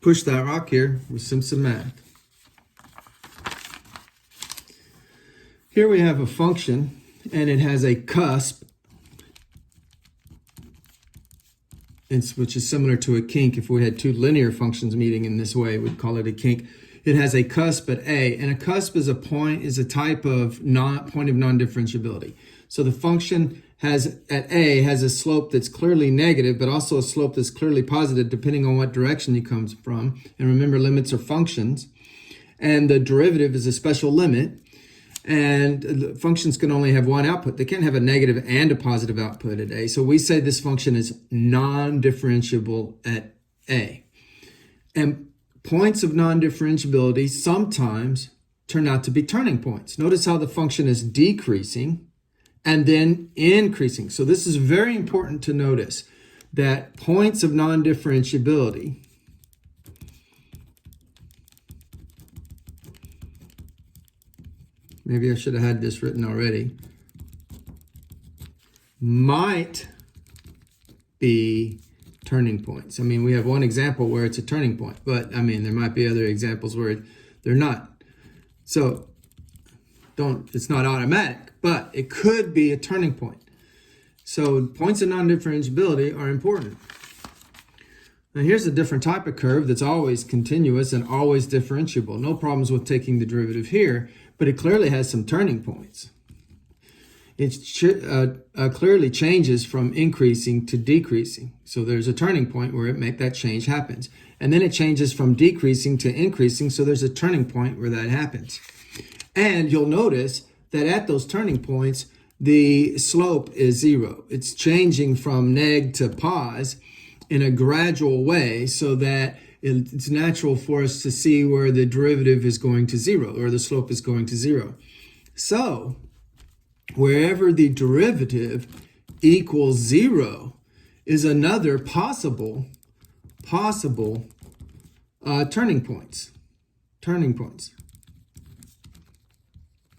push that rock here with some math. Here we have a function, and it has a cusp, which is similar to a kink. If we had two linear functions meeting in this way, we'd call it a kink. It has a cusp at A, and a cusp is a type of point of non-differentiability. So the function at A has a slope that's clearly negative, but also a slope that's clearly positive, depending on what direction it comes from. And remember, limits are functions. And the derivative is a special limit. And functions can only have one output. They can't have a negative and a positive output at A. So we say this function is non-differentiable at A. And points of non-differentiability sometimes turn out to be turning points. Notice how the function is decreasing and then increasing. So this is very important to notice, that points of non-differentiability maybe I should have had this written already, might be turning points. I mean, we have one example where it's a turning point, but I mean, there might be other examples where they're not. So it's not automatic, but it could be a turning point. So points of non-differentiability are important. Now here's a different type of curve that's always continuous and always differentiable. No problems with taking the derivative here, but it clearly has some turning points. It clearly changes from increasing to decreasing. So there's a turning point where that change happens. And then it changes from decreasing to increasing, so there's a turning point where that happens. And you'll notice that at those turning points, the slope is zero. It's changing from neg to pos in a gradual way, so that it's natural for us to see where the derivative is going to zero, or the slope is going to zero. So wherever the derivative equals zero is another possible turning points.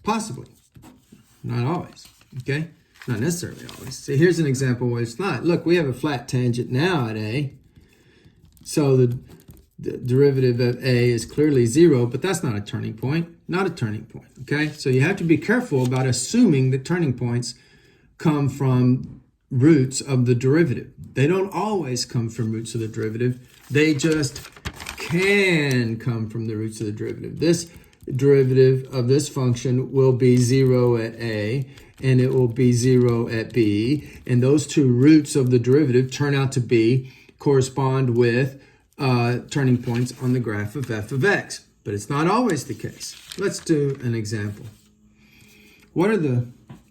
Possibly. Not always. Okay? Not necessarily always. So here's an example where it's not. Look, we have a flat tangent now at A. So the derivative of A is clearly zero, but that's not a turning point. Not a turning point. Okay? So you have to be careful about assuming that turning points come from roots of the derivative. They don't always come from roots of the derivative. They just can come from the roots of the derivative. This derivative of this function will be zero at A, and it will be zero at B. And those two roots of the derivative turn out to correspond with turning points on the graph of f of x. But it's not always the case. Let's do an example. What are the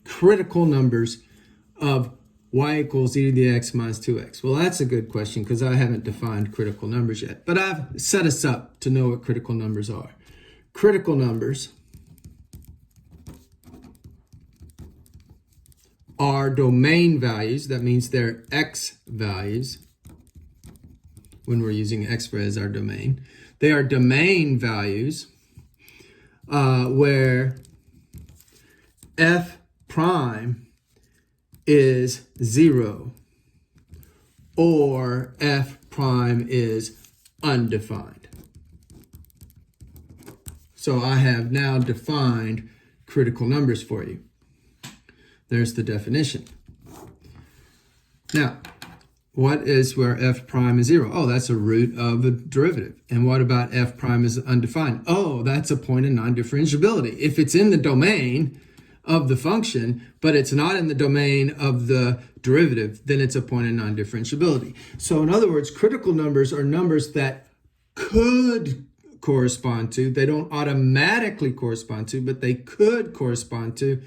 critical numbers of y equals e to the x minus 2x? Well, that's a good question because I haven't defined critical numbers yet. But I've set us up to know what critical numbers are. Critical numbers are domain values. That means they're x values when we're using x as our domain. They are domain values where f prime is 0 or f prime is undefined. So I have now defined critical numbers for you. There's the definition. Now, what is where f prime is 0? Oh, that's a root of a derivative. And what about f prime is undefined? Oh, that's a point of non-differentiability. If it's in the domain of the function, but it's not in the domain of the derivative, then it's a point of non-differentiability. So in other words, critical numbers are numbers that could correspond to, they don't automatically correspond to, but they could correspond to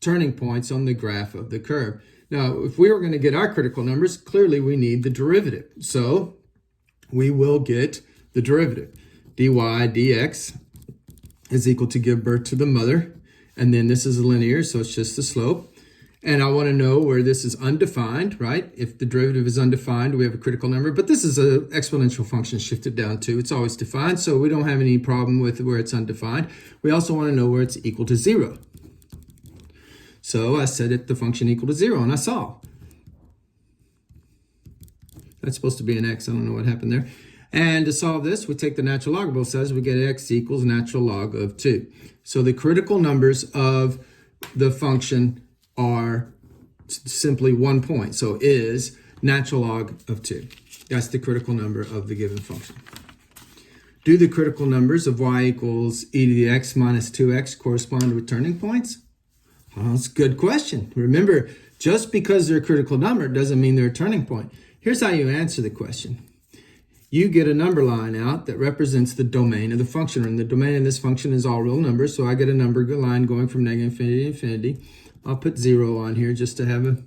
turning points on the graph of the curve. Now, if we were going to get our critical numbers, clearly we need the derivative. So we will get the derivative. dy dx is equal to give birth to the mother. And then this is linear, so it's just the slope. And I want to know where this is undefined, right? If the derivative is undefined, we have a critical number. But this is an exponential function shifted down to. It's always defined, so we don't have any problem with where it's undefined. We also want to know where it's equal to 0. So I set it the function equal to 0, and I solve. That's supposed to be an x. I don't know what happened there. And to solve this, we take the natural log of both sides. We get x equals natural log of 2. So the critical numbers of the function are simply 1 point. So is natural log of 2. That's the critical number of the given function. Do the critical numbers of y equals e to the x minus 2x correspond with turning points? Well, that's a good question. Remember, just because they're a critical number doesn't mean they're a turning point. Here's how you answer the question. You get a number line out that represents the domain of the function. And the domain of this function is all real numbers. So I get a number line going from negative infinity to infinity. I'll put 0 on here just to have a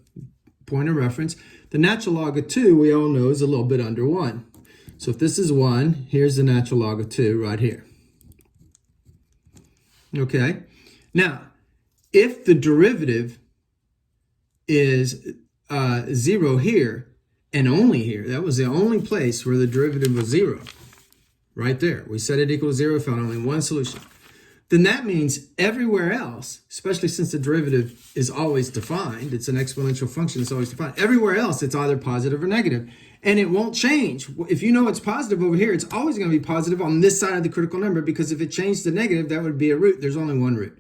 point of reference. The natural log of 2, we all know, is a little bit under 1. So if this is 1, here's the natural log of 2 right here. Okay. Now, if the derivative is 0 here and only here, that was the only place where the derivative was 0, right there. We set it equal to 0, found only one solution. Then that means everywhere else, especially since the derivative is always defined, it's an exponential function, it's always defined. Everywhere else, it's either positive or negative. And it won't change. If you know it's positive over here, it's always going to be positive on this side of the critical number, because if it changed to negative, that would be a root. There's only one root.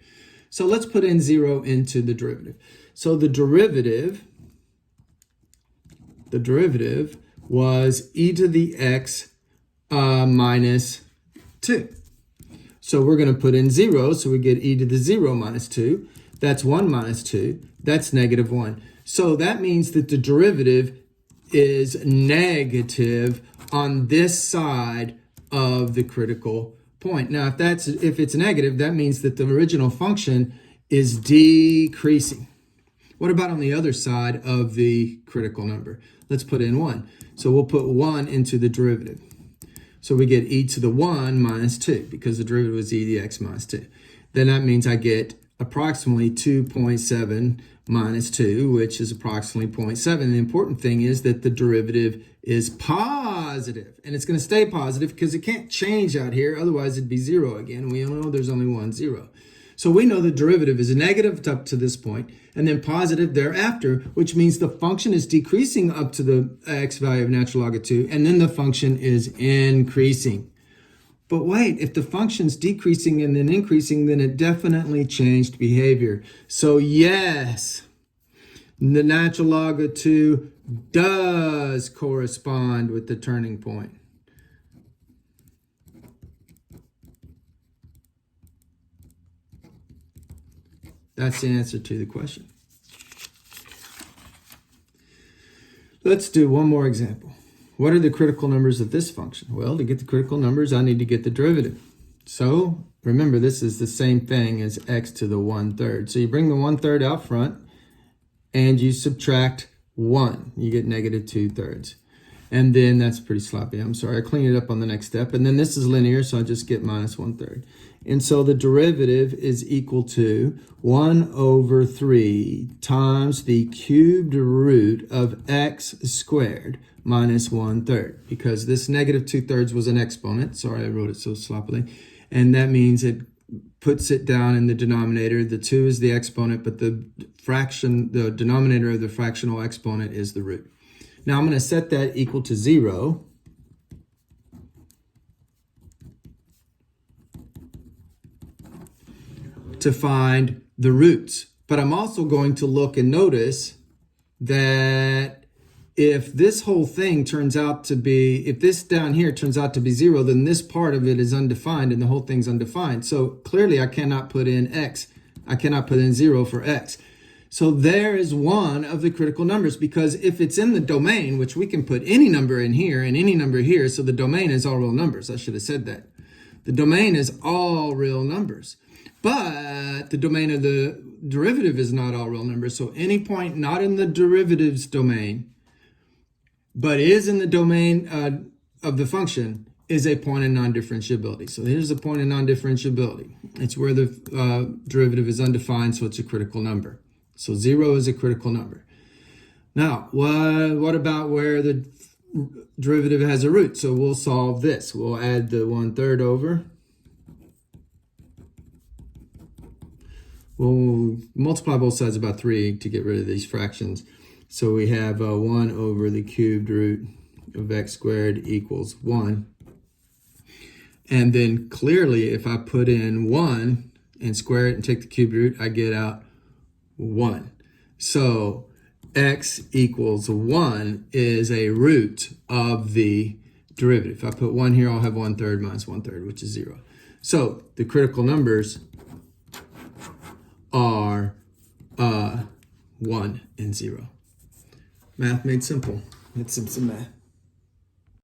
So let's put in 0 into the derivative. So the derivative was e to the x minus 2. So we're going to put in 0, so we get e to the 0 minus 2. That's 1 minus 2. That's negative 1. So that means that the derivative is negative on this side of the critical point. Now, if it's negative, that means that the original function is decreasing. What about on the other side of the critical number? Let's put in 1. So we'll put 1 into the derivative. So we get e to the 1 minus 2, because the derivative was e to the x minus 2. Then that means I get approximately 2.7 minus 2, which is approximately 0.7. The important thing is that the derivative is positive, and it's going to stay positive because it can't change out here. Otherwise, it'd be 0 again. We know there's only one 0. So we know the derivative is negative up to this point and then positive thereafter, which means the function is decreasing up to the x value of natural log of 2, and then the function is increasing. But wait, if the function's decreasing and then increasing, then it definitely changed behavior. So yes, the natural log of 2 does correspond with the turning point. That's the answer to the question. Let's do one more example. What are the critical numbers of this function? Well, to get the critical numbers, I need to get the derivative. So remember, this is the same thing as x to the 1/3. So you bring the 1/3 out front and you subtract 1. You get negative 2/3. And then that's pretty sloppy. I'm sorry. I clean it up on the next step. And then this is linear, so I just get minus 1/3. And so the derivative is equal to 1/3 times the cubed root of x squared minus 1/3, because this negative 2/3 was an exponent. Sorry, I wrote it so sloppily. And that means it puts it down in the denominator. The 2 is the exponent, but the denominator of the fractional exponent is the root. Now I'm going to set that equal to 0. To find the roots. But I'm also going to look and notice that if this whole thing turns out to be, if this down here turns out to be 0, then this part of it is undefined and the whole thing's undefined. So clearly I cannot put in x. I cannot put in 0 for x. So there is one of the critical numbers, because if it's in the domain, which we can put any number in here and any number here, so the domain is all real numbers. I should have said that. The domain is all real numbers. But the domain of the derivative is not all real numbers. So any point not in the derivative's domain, but is in the domain of the function, is a point of non-differentiability. So here's a point of non-differentiability. It's where the derivative is undefined, so it's a critical number. So 0 is a critical number. Now, what about where the derivative has a root? So we'll solve this. We'll add the 1/3 over. We'll multiply both sides about 3 to get rid of these fractions. So we have 1 over the cubed root of x squared equals 1. And then clearly, if I put in 1 and square it and take the cube root, I get out 1. So x equals 1 is a root of the derivative. If I put 1 here, I'll have 1/3 minus 1/3, which is 0. So the critical numbers are 1 and 0. Math made simple. It's some math.